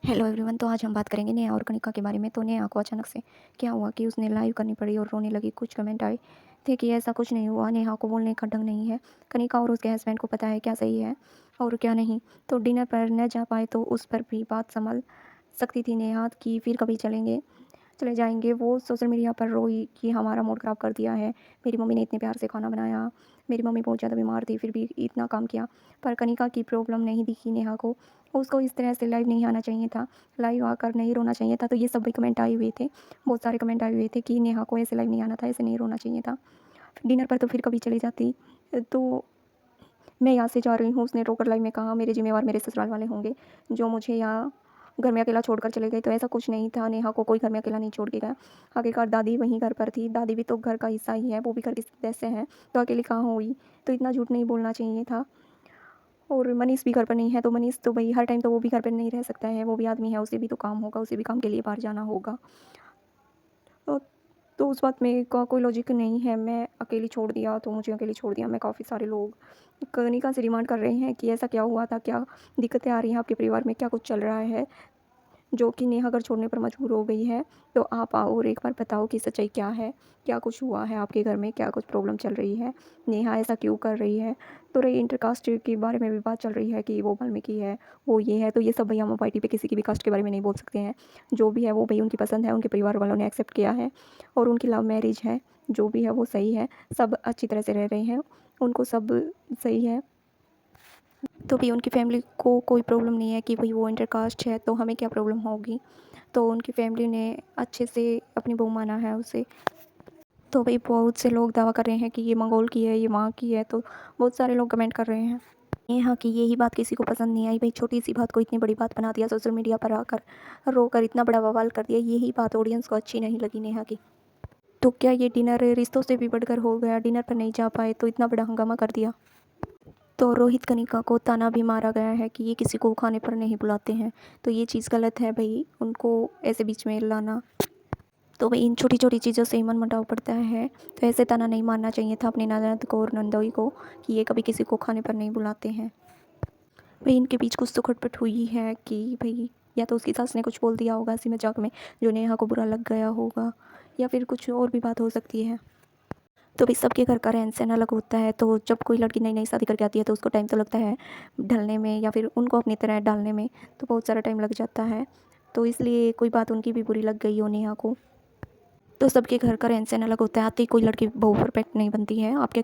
Hello everyone. तो आज हम बात करेंगे नेहा और कनिका के बारे में। तो नेहा को अचानक से क्या हुआ कि उसने लाइव करनी पड़ी और रोने लगी। कुछ कमेंट आए थे कि ऐसा कुछ नहीं हुआ, नेहा को बोलने का ढंग नहीं है। कनिका और उसके हस्बैंड को पता है क्या सही है और क्या नहीं। तो डिनर पर न जा पाए तो उस पर भी बात संभल सकती थी नेहा कि फिर कभी चले जाएंगे। वो सोशल मीडिया पर रोई कि हमारा मूड ख़राब कर दिया है, मेरी मम्मी ने इतने प्यार से खाना बनाया, मेरी मम्मी बहुत ज़्यादा बीमार थी फिर भी इतना काम किया। पर कनिका की प्रॉब्लम नहीं दिखी नेहा को। उसको इस तरह से लाइव नहीं आना चाहिए था, लाइव आकर नहीं रोना चाहिए था। तो ये सब भी कमेंट आए हुए थे, बहुत सारे कमेंट आए हुए थे कि नेहा को ऐसे लाइव नहीं आना था, ऐसे नहीं रोना चाहिए था। डिनर पर तो फिर कभी चली जाती। तो मैं यहाँ से जा रही हूँ, उसने रोकर लाइव में कहा, मेरे जिम्मेवार मेरे ससुराल वाले होंगे जो मुझे यहाँ घर में अकेला छोड़कर चले गए। तो ऐसा कुछ नहीं था, नेहा को कोई घर में अकेला नहीं छोड़ के गया। आखिरकार दादी वहीं घर पर थी, दादी भी तो घर का हिस्सा ही है, वो भी घर के सदस्य हैं, तो अकेली कहाँ हुई। तो इतना झूठ नहीं बोलना चाहिए था। और मनीष भी घर पर नहीं है, तो मनीष तो भाई हर टाइम तो वो भी घर पर नहीं रह सकता है, वो भी आदमी है, उसे भी तो काम होगा, उसे भी काम के लिए बाहर जाना होगा। तो तो उस बात में का कोई लॉजिक नहीं है। मैं अकेली छोड़ दिया तो मुझे अकेली छोड़ दिया। मैं काफ़ी सारे लोग कनिका से डिमांड कर रहे हैं कि ऐसा क्या हुआ था, क्या दिक्कतें आ रही हैं आपके परिवार में, क्या कुछ चल रहा है जो कि नेहा घर छोड़ने पर मजबूर हो गई है। तो आप आओ और एक बार बताओ कि सच्चाई क्या है, क्या कुछ हुआ है आपके घर में, क्या कुछ प्रॉब्लम चल रही है, नेहा ऐसा क्यों कर रही है। तो रही इंटरकास्ट के बारे में भी बात चल रही है कि वो वाल्मीकि है, वो ये है। तो ये सब भैया हम वाईटी पे किसी की भी कास्ट के बारे में नहीं बोल सकते हैं। जो भी है वो भाई उनकी पसंद है, उनके परिवार वालों ने एक्सेप्ट किया है और उनकी लव मैरिज है। जो भी है वो सही है, सब अच्छी तरह से रह रहे हैं, उनको सब सही है। तो भी उनकी फैमिली को कोई प्रॉब्लम नहीं है कि भाई वो इंटरकास्ट है तो हमें क्या प्रॉब्लम होगी। तो उनकी फैमिली ने अच्छे से अपनी बहू माना है उसे। तो भाई बहुत से लोग दावा कर रहे हैं कि ये मंगोल की है, ये वहाँ की है। तो बहुत सारे लोग कमेंट कर रहे हैं। नेहा की यही बात किसी को पसंद नहीं आई। भाई छोटी सी बात को इतनी बड़ी बात बना दिया, सोशल मीडिया पर आकर रोकर इतना बड़ा बवाल कर दिया। यही बात ऑडियंस को अच्छी नहीं लगी नेहा की। तो क्या ये डिनर रिश्तों से भी बढ़कर हो गया, डिनर पर नहीं जा पाए तो इतना बड़ा हंगामा कर दिया। तो रोहित कनिका को ताना भी मारा गया है कि ये किसी को खाने पर नहीं बुलाते हैं। तो ये चीज़ गलत है भाई, उनको ऐसे बीच में लाना। तो भाई इन छोटी छोटी चीज़ों से ही मन मुटाव पड़ता है। तो ऐसे ताना नहीं मारना चाहिए था अपनी ननद को और नंदोई को कि ये कभी किसी को खाने पर नहीं बुलाते हैं। भाई इनके बीच कुछ तो खटपट हुई है कि भाई या तो उसकी सास ने कुछ बोल दिया होगा हंसी मजाक में जो नेहा को बुरा लग गया होगा, या फिर कुछ और भी बात हो सकती है। तो भाई सबके घर का रहन सहन अलग होता है। तो जब कोई लड़की नई नई शादी करके आती है तो उसको टाइम तो लगता है ढलने में या फिर उनको अपनी तरह डालने में, तो बहुत सारा टाइम लग जाता है। तो इसलिए कोई बात उनकी भी बुरी लग गई हो नेहा को। तो सबके घर का रहन सहन अलग होता है, आती कोई लड़की बहू परफेक्ट नहीं बनती है। आपके